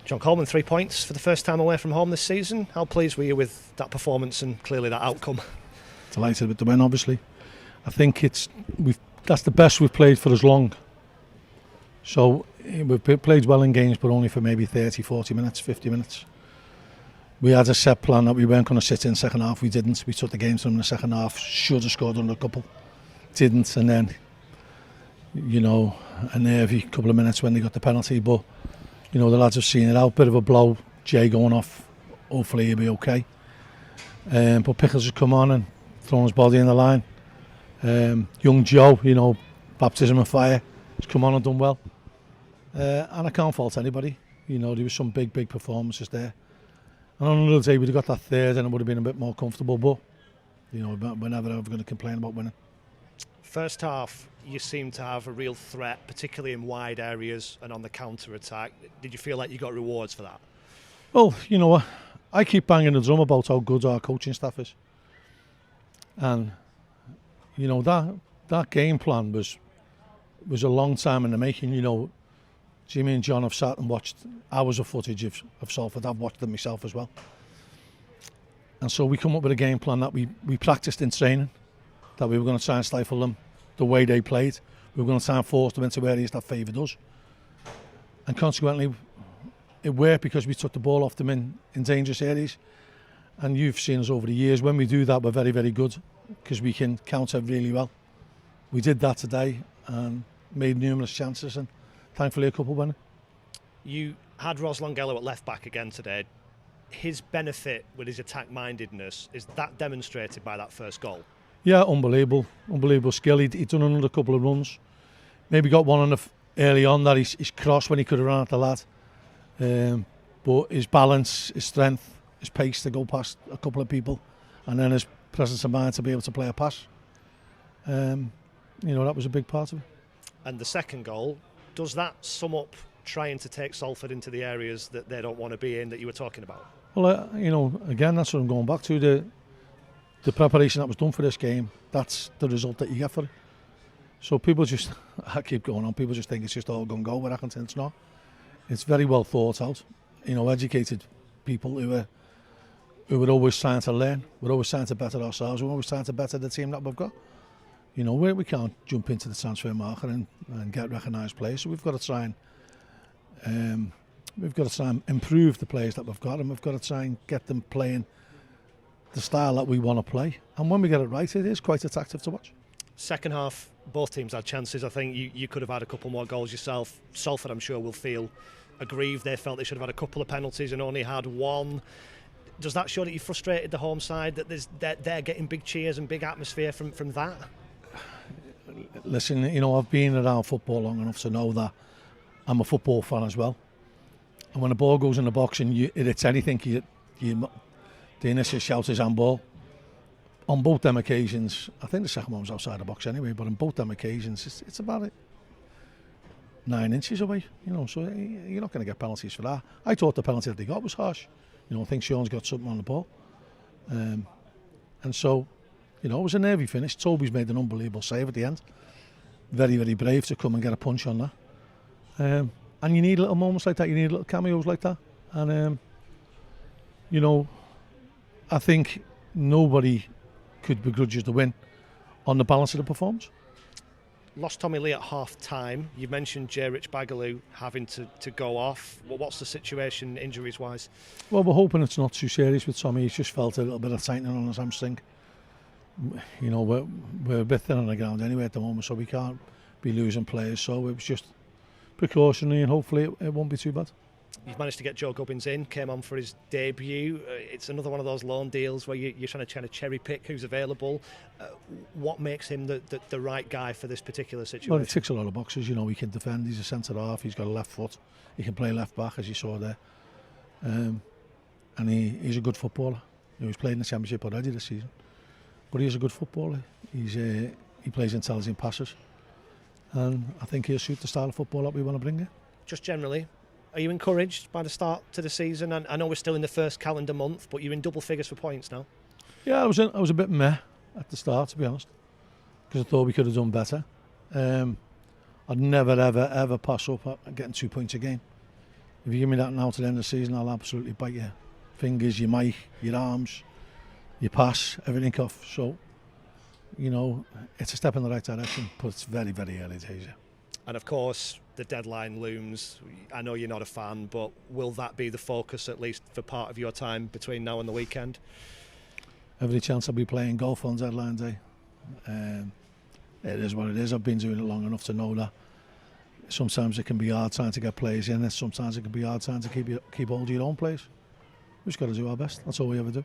John Coleman, 3 points for the first time away from home this season. How pleased were you with that performance and clearly that outcome? Delighted with the win, obviously. I think that's the best we've played for as long. So we've played well in games, but only for maybe 30, 40 minutes, 50 minutes. We had a set plan that we weren't going to sit in the second half. We didn't. We took the game to them in the second half. Should have scored under a couple. Didn't. And then, a nervy couple of minutes when they got the penalty. But, the lads have seen it out. Bit of a blow. Jay going off. Hopefully he'll be okay. But Pickles has come on and thrown his body in the line. Young Joe, baptism of fire, has come on and done well. And I can't fault anybody. There was some big performances there. And on another day we'd have got that third and it would have been a bit more comfortable. But, we're never ever going to complain about winning. First half, you seemed to have a real threat, particularly in wide areas and on the counter-attack. Did you feel like you got rewards for that? Well, you know what? I keep banging the drum about how good our coaching staff is. And, that game plan was a long time in the making. Jimmy and John have sat and watched hours of footage of Salford. I've watched them myself as well. And so we come up with a game plan that we practiced in training, that we were going to try and stifle them the way they played. We were going to try and force them into areas that favoured us. And consequently, it worked because we took the ball off them in dangerous areas. And you've seen us over the years, when we do that, we're very, very good because we can counter really well. We did that today and made numerous chances and thankfully a couple went. You had Gallow at left back again today. His benefit with his attack-mindedness, is that demonstrated by that first goal? Yeah, unbelievable skill. He'd done another couple of runs. Maybe got one on early on that he's crossed when he could have run at the lad. But his balance, his strength, his pace to go past a couple of people, and then his presence of mind to be able to play a pass. That was a big part of it. And the second goal, does that sum up trying to take Salford into the areas that they don't want to be in that you were talking about? Well, again, that's what I'm going back to. The preparation that was done for this game, that's the result that you get for it. So I keep going on, people just think it's just all gung-go with Accrington. It's not. It's very well thought out. Educated people who are always trying to learn. We're always trying to better ourselves. We're always trying to better the team that we've got. We can't jump into the transfer market and get recognised players. So we've got to try and improve the players that we've got, and we've got to try and get them playing the style that we want to play. And when we get it right, it is quite attractive to watch. Second half, both teams had chances. I think you could have had a couple more goals yourself. Salford, I'm sure, will feel aggrieved. They felt they should have had a couple of penalties and only had one. Does that show that you frustrated the home side, that they're getting big cheers and big atmosphere from that? Listen, I've been around football long enough to know that I'm a football fan as well. And when the ball goes in the box and it hits anything, the initial shout is handball. On both them occasions, I think the second one was outside the box anyway, but on both them occasions, it's about 9 inches away, so you're not going to get penalties for that. I thought the penalty that they got was harsh. I think Sean's got something on the ball. And so, it was a nervy finish. Toby's made an unbelievable save at the end. Very, very brave to come and get a punch on that. And you need little moments like that. You need little cameos like that. And, I think nobody could begrudge us the win on the balance of the performance. Lost Tommy Lee at half-time. You mentioned J. Rich Bagaloo having to go off. What's the situation injuries-wise? Well, we're hoping it's not too serious with Tommy. He's just felt a little bit of tightening on his hamstring. We're a bit thin on the ground anyway at the moment, so we can't be losing players. So it was just precautionary, and hopefully it won't be too bad. You've managed to get Joe Gobins in, came on for his debut. It's another one of those loan deals where you're trying to cherry pick who's available. What makes him the right guy for this particular situation? Well, he ticks a lot of boxes. He can defend. He's a centre half. He's got a left foot. He can play left back, as you saw there. And he's a good footballer. He's played in the Championship already this season. But he's a good footballer. He plays intelligent passes. And I think he'll suit the style of football that we want to bring in. Just generally, are you encouraged by the start to the season? And I know we're still in the first calendar month, but you're in double figures for points now. Yeah, I was a bit meh at the start, to be honest, because I thought we could have done better. I'd never, ever, ever pass up at getting 2 points a game. If you give me that now to the end of the season, I'll absolutely bite your fingers, your mic, your arms, your pass, everything off. So, you know, it's a step in the right direction, but it's very, very early days. Yeah. And of course, the deadline looms. I know you're not a fan, but will that be the focus, at least for part of your time between now and the weekend? Every chance I'll be playing golf on deadline day. It is what it is. I've been doing it long enough to know that sometimes it can be hard trying to get players in, and sometimes it can be hard trying to keep hold of your own players. We've just got to do our best. That's all we ever do.